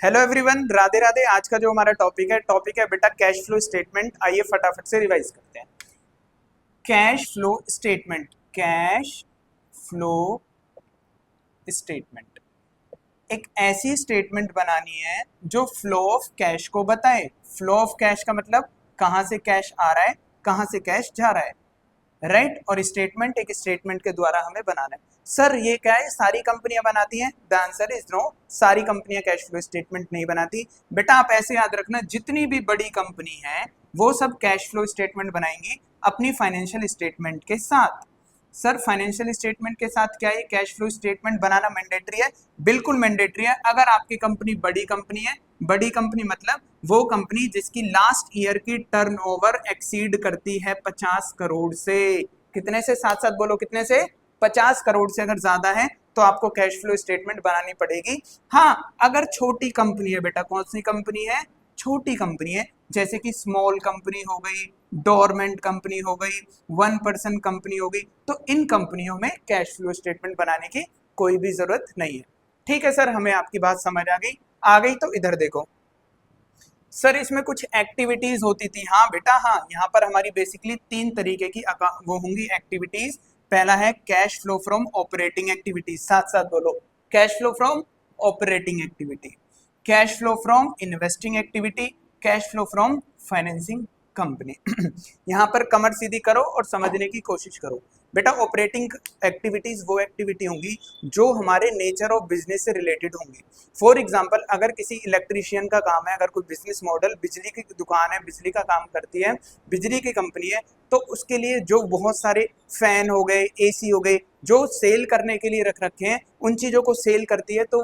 Hello everyone, Radhe Radhe. आज का जो हमारा टॉपिक है बेटा कैश फ्लो स्टेटमेंट। आइए फटाफट से रिवाइज करते हैं। Cash flow statement, cash flow statement एक ऐसी स्टेटमेंट बनानी है जो फ्लो ऑफ कैश को बताए। फ्लो ऑफ कैश का मतलब कहां से कैश आ रहा है, कहां से कैश जा रहा है, राइट। और स्टेटमेंट एक स्टेटमेंट के द्वारा हमें बनाना है। सर ये क्या है, सारी कंपनियां बनाती हैं? द आंसर इज नो, सारी कंपनियां कैश फ्लो स्टेटमेंट नहीं बनाती। बेटा आप ऐसे याद रखना, जितनी भी बड़ी कंपनी है वो सब कैश फ्लो स्टेटमेंट बनाएंगी अपनी फाइनेंशियल स्टेटमेंट के साथ। सर फाइनेंशियल स्टेटमेंट के साथ क्या ये कैश फ्लो स्टेटमेंट बनाना मैंडेटरी है? बिल्कुल मैंडेटरी है। अगर आपकी कंपनी बड़ी कंपनी है, बड़ी कंपनी मतलब वो कंपनी जिसकी लास्ट ईयर की टर्नओवर एक्सीड करती है 50 करोड़ से। कितने से? साथ साथ बोलो, कितने से? 50 करोड़ से अगर ज्यादा है तो आपको कैश फ्लो स्टेटमेंट बनानी पड़ेगी। हाँ, अगर छोटी कंपनी है बेटा, कौन सी कंपनी है? छोटी कंपनी है, जैसे कि स्मॉल कंपनी हो गई, डोरमेंट कंपनी हो गई, 1% कंपनी हो गई, तो इन कंपनियों में कैश फ्लो स्टेटमेंट बनाने की कोई भी जरूरत नहीं है। ठीक है सर, हमें आपकी बात समझ आ गई तो इधर देखो। सर इसमें कुछ एक्टिविटीज होती थी। हाँ बेटा हाँ, यहाँ पर हमारी बेसिकली तीन तरीके की वो होंगी एक्टिविटीज। पहला है cash flow from operating activities, साथ साथ बोलो, cash flow from operating activity, cash flow from investing activity, cash flow from financing company. यहाँ पर कमर सीधी करो और समझने की कोशिश करो। बेटा ऑपरेटिंग एक्टिविटीज वो एक्टिविटी होंगी जो हमारे नेचर ऑफ बिजनेस से रिलेटेड होंगी। फॉर एग्जाम्पल, अगर किसी इलेक्ट्रीशियन का काम है, अगर कोई बिजनेस मॉडल, बिजली की दुकान है, बिजली का काम करती है, बिजली की कंपनी है, तो उसके लिए जो बहुत सारे फैन हो गए, एसी हो गए, जो सेल करने के लिए रख रखे हैं, उन चीजों को सेल करती है, तो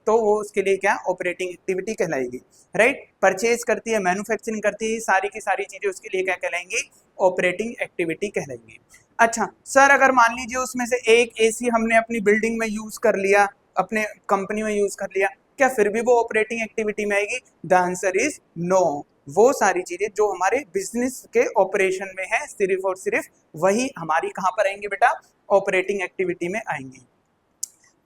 वो उसके लिए क्या, ऑपरेटिंग एक्टिविटी कहलाएगी, राइट। परचेज करती है, मैन्युफैक्चरिंग करती है, सारी की सारी चीजें उसके लिए क्या कहलाएंगी? Operating activity कहलाएंगी। अच्छा सर, अगर मान लीजिए उसमें से एक एसी हमने अपनी बिल्डिंग में यूज कर लिया, अपने कंपनी में यूज कर लिया, क्या फिर भी वो ऑपरेटिंग एक्टिविटी में आएगी? The answer is no. वो सारी चीजें जो हमारे बिजनेस के ऑपरेशन में है, सिर्फ और सिर्फ वही हमारी कहां पर आएंगे बेटा? ऑपरेटिंग एक्टिविटी में आएंगी।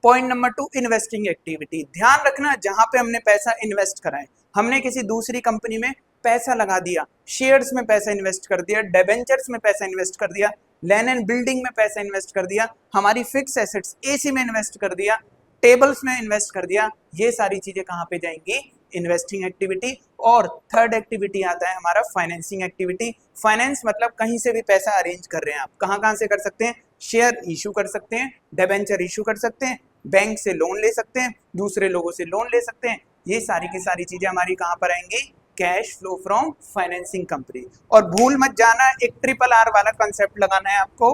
Point number 2, investing activity. ध्यान रखना, जहां पे हमने पैसा इन्वेस्ट करा है, हमने किसी दूसरी कंपनी में पैसा लगा दिया, शेयर्स में पैसा इन्वेस्ट कर दिया, डिबेंचर्स में पैसा इन्वेस्ट कर दिया, लैंड एंड बिल्डिंग में पैसा इन्वेस्ट कर दिया, हमारी फिक्स एसेट्स एसी में इन्वेस्ट कर दिया, टेबल्स में इन्वेस्ट कर दिया, ये सारी चीजें कहां पे जाएंगी? Investing activity. और थर्ड एक्टिविटी आता है हमारा फाइनेंसिंग एक्टिविटी। फाइनेंस मतलब कहीं से भी पैसा अरेंज कर रहे हैं आप, कहां कहां से कर सकते हैं? शेयर इशू कर सकते हैं, डिबेंचर इशू कर सकते हैं, बैंक से लोन ले सकते हैं, दूसरे लोगों से लोन ले सकते हैं। ये सारी की सारी चीजें हमारी कहां पर आएंगी? Cash flow from financing company. और भूल मत जाना, एक ट्रिपल आर वाला कंसेप्ट लगाना है आपको।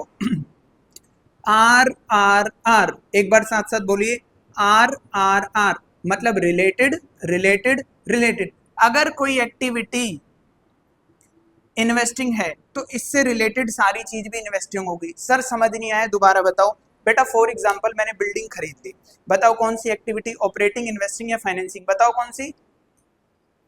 आर आर आर, एक बार साथ साथ बोलिए, आर आर आर मतलब रिलेटेड रिलेटेड रिलेटेड। अगर कोई एक्टिविटी इन्वेस्टिंग है तो इससे रिलेटेड सारी चीज भी इन्वेस्टिंग होगी। सर समझ नहीं आया, दोबारा बताओ। बेटा फॉर एग्जांपल मैंने बिल्डिंग खरीद ली, बताओ कौन सी एक्टिविटी? ऑपरेटिंग, इन्वेस्टिंग या फाइनेंसिंग? बताओ कौन सी?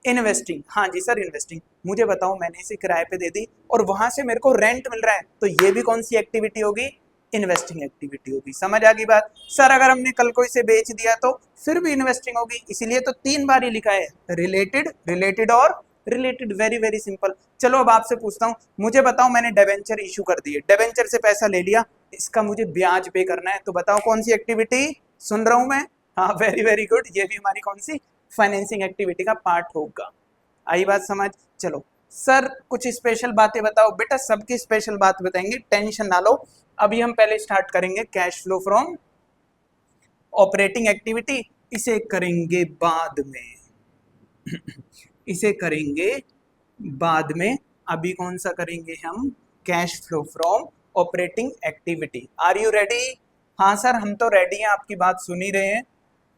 इन्वेस्टिंग। हाँ जी सर इन्वेस्टिंग। मुझे बताओ, मैंने इसे किराए पे दे दी और वहां से मेरे को रेंट मिल रहा है, तो ये भी कौन सी एक्टिविटी होगी? इन्वेस्टिंग एक्टिविटी होगी। समझ आ गई बात? सर अगर हमने कल को इसे बेच दिया तो फिर भी इन्वेस्टिंग होगी, इसीलिए तो 3 बार ही लिखा है, रिलेटेड रिलेटेड और रिलेटेड। Very very simple. चलो अब आपसे पूछता हूँ, मुझे बताओ, मैंने डिबेंचर इशू कर दिए, डिबेंचर से पैसा ले लिया, इसका मुझे ब्याज पे करना है, तो बताओ कौन सी एक्टिविटी? सुन रहा हूं मैं। हाँ वेरी वेरी गुड, ये भी हमारी कौन सी? फाइनेंसिंग एक्टिविटी का पार्ट होगा। आई बात समझ? चलो सर कुछ स्पेशल बातें बताओ। बेटा सबकी स्पेशल बात बताएंगे, टेंशन ना लो। अभी हम पहले स्टार्ट करेंगे cash flow from operating activity, इसे करेंगे बाद में। इसे करेंगे बाद में। अभी कौन सा करेंगे हम? Cash flow from operating activity. Are you ready? हाँ सर हम तो रेडी हैं, आपकी बात सुन ही रहे हैं।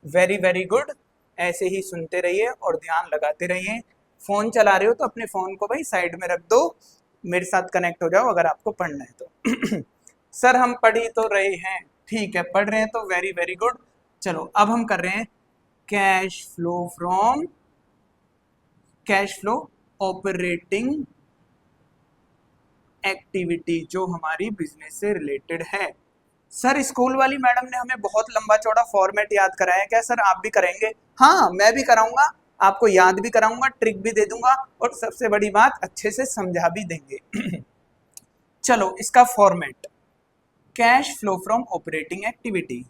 वेरी वेरी गुड, ऐसे ही सुनते रहिए और ध्यान लगाते रहिए। फोन चला रहे हो तो अपने फोन को भाई साइड में रख दो, मेरे साथ कनेक्ट हो जाओ अगर आपको पढ़ना है तो। सर हम पढ़ ही तो रहे हैं। ठीक है, पढ़ रहे हैं तो वेरी वेरी गुड। चलो अब हम कर रहे हैं cash flow from, cash flow operating activity जो हमारी बिजनेस से रिलेटेड है। सर स्कूल वाली मैडम ने हमें बहुत लंबा चौड़ा फॉर्मेट याद कराया, क्या सर आप भी करेंगे? हाँ मैं भी कराऊंगा, आपको याद भी कराऊंगा, ट्रिक भी दे दूंगा, और सबसे बड़ी बात अच्छे से समझा भी देंगे। चलो इसका format, cash flow from operating activity.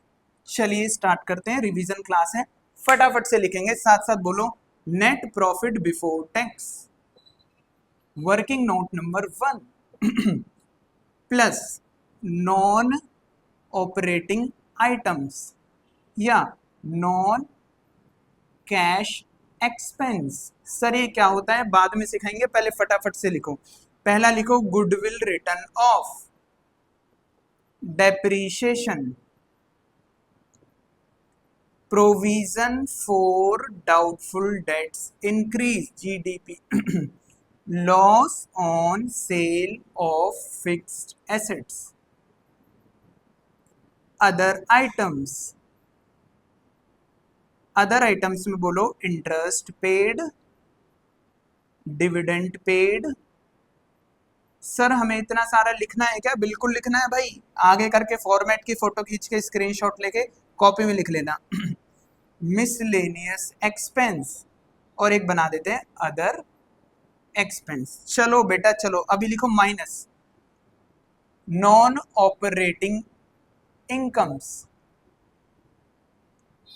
चलिए स्टार्ट करते हैं, रिवीजन क्लास है, फटाफट से लिखेंगे, साथ साथ बोलो। Net profit before tax, working note number 1 plus non operating items या नॉन कैश एक्सपेंस। सर ये क्या होता है बाद में सिखाएंगे, पहले फटाफट से लिखो। पहला लिखो goodwill written of, depreciation, provision for doubtful dates increase GDP, loss on sale of fixed assets, other items. Other items में बोलो interest paid, dividend paid. Sir हमें इतना सारा लिखना है क्या? बिल्कुल लिखना है भाई, आगे करके फॉर्मेट की फोटो खींच के स्क्रीनशॉट लेके कॉपी में लिख लेना। मिसलेनियस एक्सपेंस, और एक बना देते हैं अदर एक्सपेंस। चलो बेटा चलो अभी लिखो माइनस नॉन ऑपरेटिंग इनकम्स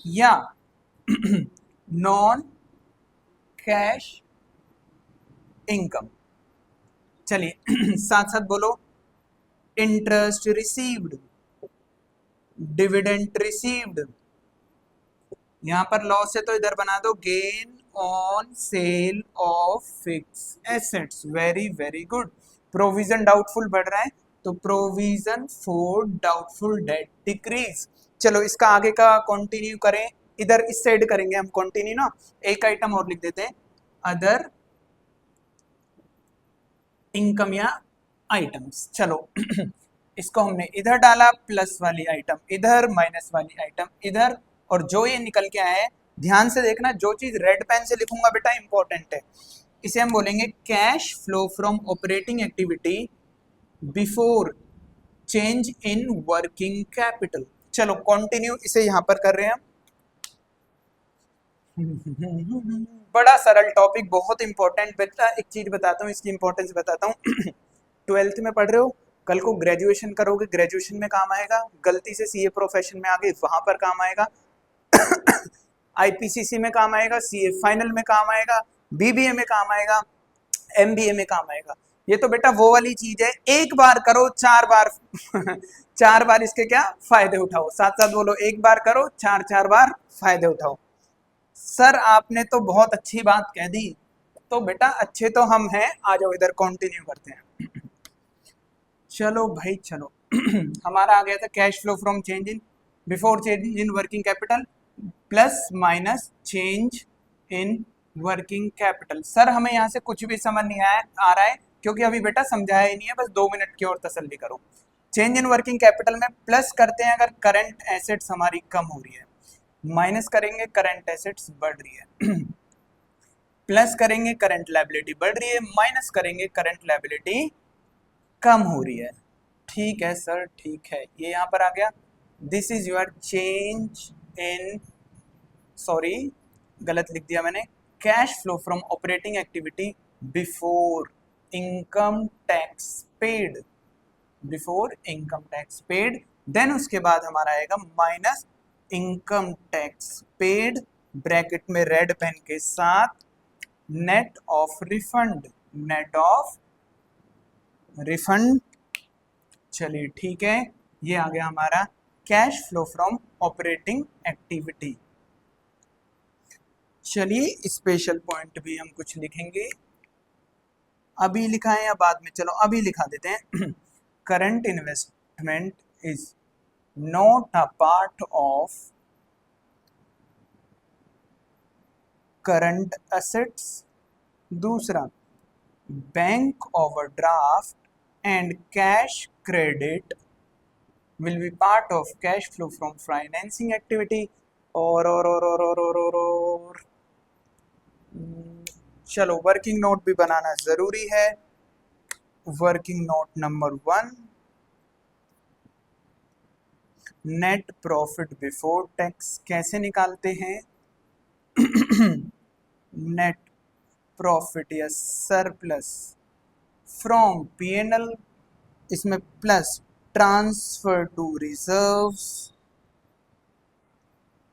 या नॉन कैश इनकम। चलिए साथ साथ बोलो, इंटरेस्ट रिसीव्ड, डिविडेंड रिसीव्ड, यहां पर लॉस है तो इधर बना दो gain on sale of fix assets. Very very good. Provision doubtful बढ़ रहा है तो provision for doubtful debt decrease. चलो इसका आगे का कंटिन्यू करें, इधर इस साइड करेंगे हम कंटिन्यू ना, एक आइटम और लिख देते हैं अदर इनकम या आइटम्स। चलो इसको हमने इधर डाला, प्लस वाली आइटम इधर, माइनस वाली आइटम इधर, और जो ये निकल के आया है, ध्यान से देखना, जो चीज रेड पेन से लिखूंगा बेटा इंपॉर्टेंट है, इसे हम बोलेंगे cash flow from operating activity before change in working capital. चलो कंटिन्यू इसे यहां पर कर रहे हैं हम। बड़ा सरल टॉपिक, बहुत इंपॉर्टेंट बेटा। एक चीज बताता हूँ, इसकी इंपॉर्टेंस बताता हूँ। 12th में पढ़ रहे हो, कल को ग्रेजुएशन करोगे, ग्रेजुएशन में काम आएगा, गलती से सीए प्रोफेशन में आ गए वहां पर काम आएगा, आईपीसीसी में काम आएगा, सीए फाइनल में काम आएगा, बीबीए में काम आएगा, एमबीए में काम आएगा। ये तो बेटा वो वाली चीज है, एक बार करो 4 बार 4 बार इसके क्या फायदे उठाओ। साथ साथ बोलो, एक बार करो 4 बार फायदे उठाओ। सर आपने तो बहुत अच्छी बात कह दी, तो बेटा अच्छे तो हम हैं, आ जाओ इधर कंटिन्यू करते हैं। चलो भाई चलो। हमारा आ गया था cash flow from change in before change in working capital plus minus change in working capital. Sir हमें यहाँ से कुछ भी समझ नहीं आ रहा है, क्योंकि अभी बेटा समझाया ही नहीं है, बस 2 मिनट की और तसल्ली करो। चेंज इन वर्किंग कैपिटल में प्लस करते हैं अगर करंट एसेट्स हमारी कम हो रही है, माइनस करेंगे करंट एसेट्स बढ़ रही है, प्लस करेंगे करंट लायबिलिटी बढ़ रही है, माइनस करेंगे करंट लायबिलिटी कम हो रही है। ठीक है सर ठीक है, ये यहाँ पर आ गया। This is your change in, sorry गलत लिख दिया मैंने, cash flow from operating activity before income tax paid, before income tax paid. Then उसके बाद हमारा आएगा minus income tax paid, bracket में रेड पेन के साथ net of refund, net of refund. चलिए ठीक है, ये आ गया हमारा cash flow from operating activity. चलिए स्पेशल पॉइंट भी हम कुछ लिखेंगे, अभी लिखा है या बाद में? चलो अभी लिखा देते हैं। Current investment is not a part of current assets. दूसरा, bank overdraft and cash credit will be part of cash flow from financing activity। और चलो वर्किंग नोट भी बनाना जरूरी है। Working note number 1, net profit before tax कैसे निकालते हैं? नेट प्रॉफिट या सरप्लस फ्रॉम पीएनएल, इसमें plus transfer to reserves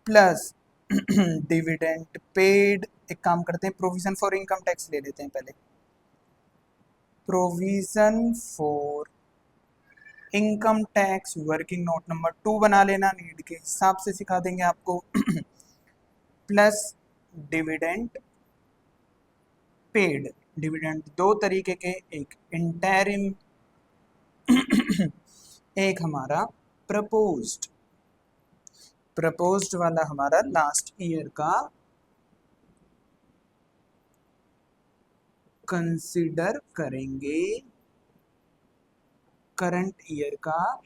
plus dividend paid. एक काम करते हैं, प्रोविजन फॉर इनकम टैक्स ले लेते हैं पहले। Provision for income tax working note number 2 बना लेना, नीड के हिसाब से सिखा देंगे आपको। Plus dividend paid. डिविडेंड दो तरीके के, एक इंटरिम एक हमारा प्रपोज्ड। प्रपोज्ड वाला हमारा लास्ट ईयर का कंसीडर करेंगे, करंट ईयर का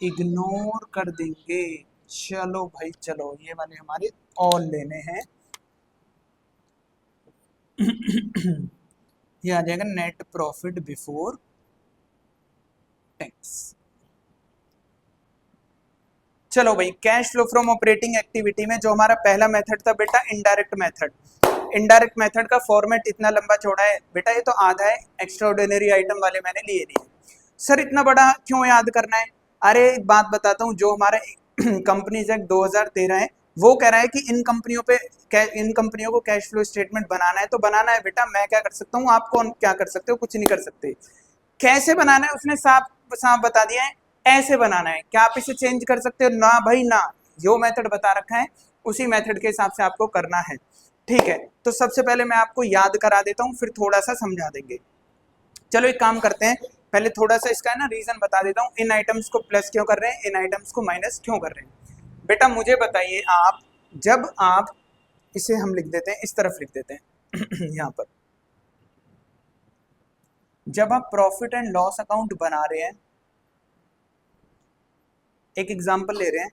इग्नोर कर देंगे। चलो भाई चलो, ये वाले हमारे ऑल लेने हैं। ये आ जाएगा नेट प्रॉफिट बिफोर टैक्स। चलो भाई, cash flow from operating activity में जो हमारा पहला मेथड था बेटा, इनडायरेक्ट मेथड। इनडायरेक्ट मेथड का फॉर्मेट इतना लंबा चौड़ा है बेटा, ये तो आधा है, एक्स्ट्राऑर्डिनरी आइटम वाले मैंने लिए नहीं। सर इतना बड़ा क्यों याद करना है? अरे एक बात बताता हूँ, जो हमारा कंपनीज एक्ट 2013 है वो कह रहा है कि इन कंपनियों को कैश फ्लो स्टेटमेंट बनाना है तो बनाना है बेटा। मैं क्या कर सकता हूँ, आप कौन क्या कर सकते हो? कुछ नहीं कर सकते। कैसे बनाना है उसने साफ साफ बता दिया है, ऐसे बनाना है। क्या आप इसे चेंज कर सकते हो? ना भाई ना, जो मेथड बता रखा है उसी मेथड के हिसाब से आपको करना है। ठीक है, तो सबसे पहले मैं आपको याद करा देता हूँ, फिर थोड़ा सा समझा देंगे। चलो एक काम करते हैं, पहले थोड़ा सा इसका है ना रीजन बता देता हूँ। इन आइटम्स को प्लस क्यों कर रहे हैं, इन आइटम्स को माइनस क्यों कर रहे हैं। बेटा मुझे बताइए आप, जब आप इसे हम लिख देते हैं, इस तरफ लिख देते हैं यहाँ पर, जब आप प्रॉफिट एंड लॉस अकाउंट बना रहे हैं, एक एग्जांपल ले रहे हैं,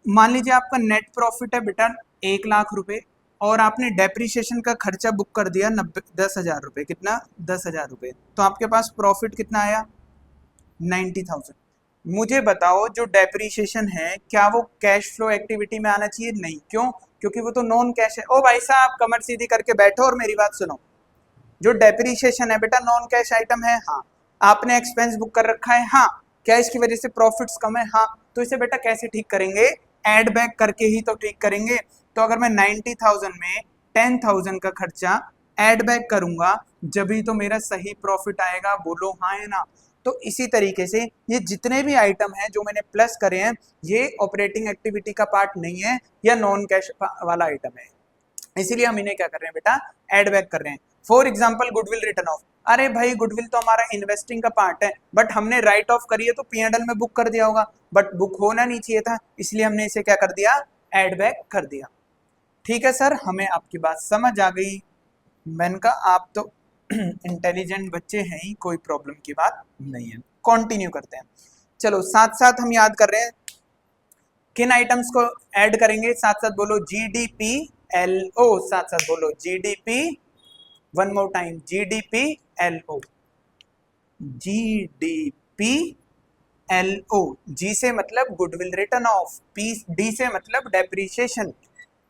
मान लीजिए आपका नेट प्रॉफिट है बेटा 1,00,000 रुपए और आपने डेप्रिसिएशन का खर्चा बुक कर दिया 10,000 रुपए। कितना? 10,000 रुपए। तो आपके पास प्रॉफिट कितना आया? 90,000। मुझे बताओ, जो डेप्रिसिएशन है क्या वो कैश फ्लो एक्टिविटी में आना चाहिए? नहीं। क्यों? क्योंकि वो तो नॉन कैश है। ओ भाई साहब कमर सीधी करके बैठो और मेरी बात सुनो। जो डेप्रिसिएशन है बेटा नॉन कैश आइटम है, हाँ। आपने एक्सपेंस बुक कर रखा है, हाँ। क्या इसकी वजह से प्रॉफिट्स कम है? हाँ। तो इसे बेटा कैसे ठीक करेंगे? एड बैक करके ही तो ठीक करेंगे। तो अगर मैं 90,000 में 10,000 का खर्चा एड बैक करूंगा, जब ही तो मेरा सही प्रॉफिट आएगा। बोलो हाँ है ना? तो इसी तरीके से ये जितने भी आइटम हैं जो मैंने प्लस करे हैं, ये ऑपरेटिंग एक्टिविटी का पार्ट नहीं है या नॉन कैश वाला आइटम है, इसीलिए हम इन्हें क्या कर रहे हैं बेटा, एड बैक कर रहे हैं। For example goodwill written of. अरे भाई गुडविल तो हमारा इन्वेस्टिंग का पार्ट है, बट हमने राइट ऑफ करी है तो पीएनएल में बुक कर दिया होगा, बट बुक होना नहीं चाहिए था, इसलिए हमने इसे क्या कर दिया, एड बैक कर दिया। ठीक है सर, हमें आपकी बात समझ आ गई। मैंने कहा आप तो इंटेलिजेंट बच्चे हैं ही, कोई प्रॉब्लम की बात नहीं है। कंटिन्यू करते हैं। चलो साथ साथ हम याद कर रहे हैं किन आइटम्स को ऐड करेंगे, साथ साथ बोलो जीडीपी एलओ, साथ साथ बोलो GDP, one more time, GDP LO, GDP LO. G से मतलब goodwill written off, P D से मतलब डेप्रिसिएशन,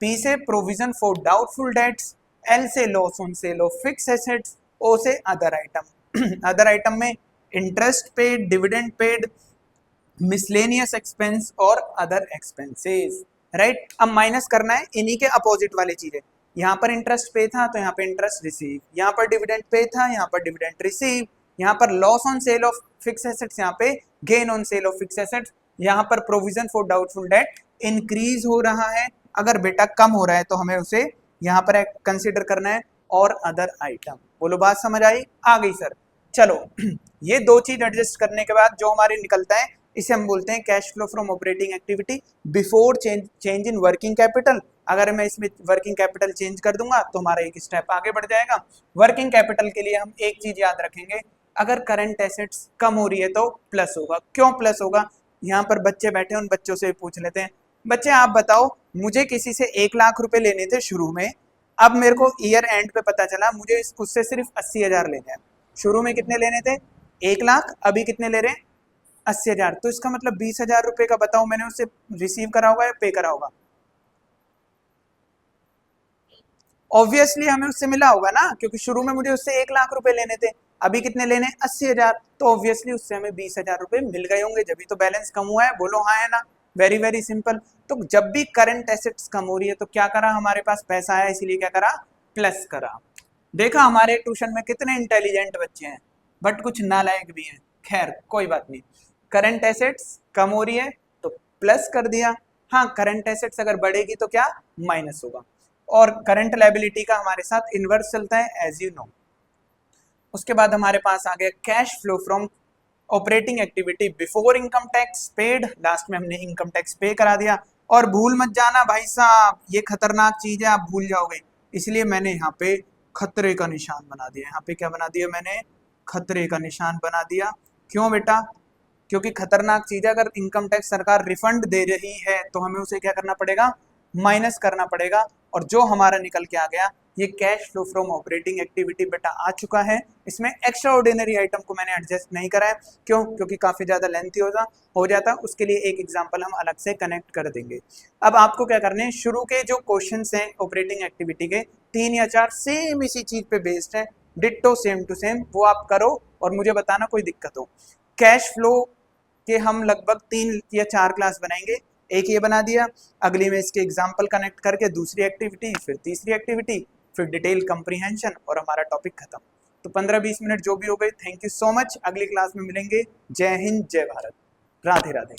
पी से provision for doubtful debts, L से loss on sale of fix assets, O से अदर आइटम। अदर आइटम में interest paid, dividend paid, miscellaneous expense और other expenses. Right, अब minus करना है इन्हीं के अपोजिट वाली चीजें। यहाँ पर इंटरेस्ट पे था तो यहाँ पे इंटरेस्ट रिसीव, यहाँ पर डिविडेंड पे था यहाँ पर डिविडेंड रिसीव, यहाँ पर loss on sale of fix assets, यहाँ पे gain on sale of fix assets, यहाँ पर provision for doubtful debt increase हो रहा है। अगर बेटा कम हो रहा है तो हमें उसे यहाँ पर कंसिडर करना है, और अदर आइटम। बोलो बात समझ आई? आ गई सर। चलो ये दो चीज एडजस्ट करने के बाद जो हमारे निकलता है, इसे हम बोलते हैं cash flow from operating activity before change in working capital. अगर मैं इसमें वर्किंग कैपिटल चेंज कर दूंगा तो हमारा एक स्टेप आगे बढ़ जाएगा। वर्किंग कैपिटल के लिए हम एक चीज याद रखेंगे, अगर करंट एसेट्स कम हो रही है तो प्लस होगा। क्यों प्लस होगा? यहाँ पर बच्चे बैठे, उन बच्चों से पूछ लेते हैं। बच्चे आप बताओ, मुझे किसी से 1,00,000 रुपए लेने थे शुरू में, अब मेरे को ईयर एंड पे पता चला मुझे उससे सिर्फ 80,000 लेने हैं। शुरू में कितने लेने थे? 1,00,000, अभी कितने ले रहे हैं? 80,000, तो इसका मतलब 20,000 रुपये का बताओ मैंने उससे रिसीव करा होगा या पे करा होगा? ऑब्वियसली हमें उससे मिला होगा ना, क्योंकि शुरू में मुझे उससे 1 लाख रुपए लेने थे, अभी कितने लेने? 80,000, तो ऑब्वियसली उससे हमें 20,000 रुपए मिल गए होंगे, जब भी तो बैलेंस कम हुआ है। बोलो हाँ है ना? Very very simple. तो जब भी करंट एसेट्स कम हो रही है तो क्या करा, हमारे पास पैसा है इसीलिए क्या करा, प्लस करा। देखा हमारे ट्यूशन में कितने इंटेलिजेंट बच्चे हैं, बट कुछ नालायक भी हैं। खैर कोई बात नहीं, करंट एसेट्स कम हो रही है तो प्लस कर दिया। हाँ, करंट एसेट्स अगर बढ़ेगी तो क्या, माइनस होगा। और करंट लायबिलिटी का हमारे साथ इन्वर्स चलता है, एज यू नो। उसके बाद हमारे पास आ गया cash flow from operating activity before income tax paid. Last में हमने इनकम टैक्स पे करा दिया। और भूल मत जाना भाई साहब, ये खतरनाक चीज है, आप भूल जाओगे, इसलिए मैंने यहाँ पे खतरे का निशान बना दिया। यहाँ पे क्या बना दिया मैंने, खतरे का निशान बना दिया। क्यों बेटा? क्योंकि खतरनाक चीज है, अगर इनकम टैक्स सरकार रिफंड दे रही है तो हमें उसे क्या करना पड़ेगा, माइनस करना पड़ेगा। और जो हमारा निकल के आ गया, ये cash flow from operating activity बेटा आ चुका है। इसमें एक्स्ट्रा ऑर्डिनरी आइटम को मैंने एडजस्ट नहीं करा है, क्यों? क्योंकि काफी ज्यादा लेंथी हो जाता, उसके लिए एक एग्जांपल हम अलग से कनेक्ट कर देंगे। अब आपको क्या करने हैं, शुरू के जो क्वेश्चंस हैं ऑपरेटिंग एक्टिविटी के 3 या 4 सेम इसी चीज पे बेस्ड है, डिट्टो सेम टू सेम, वो आप करो और मुझे बताना कोई दिक्कत हो। कैश फ्लो के हम लगभग 3 या 4 क्लास बनाएंगे। एक ये बना दिया, अगली में इसके एग्जाम्पल कनेक्ट करके दूसरी एक्टिविटी, फिर तीसरी एक्टिविटी, फिर डिटेल कंप्रीहेंशन, और हमारा टॉपिक खत्म। तो 15-20 मिनट जो भी हो गए, थैंक यू सो मच। अगली क्लास में मिलेंगे। जय हिंद, जय भारत, राधे राधे।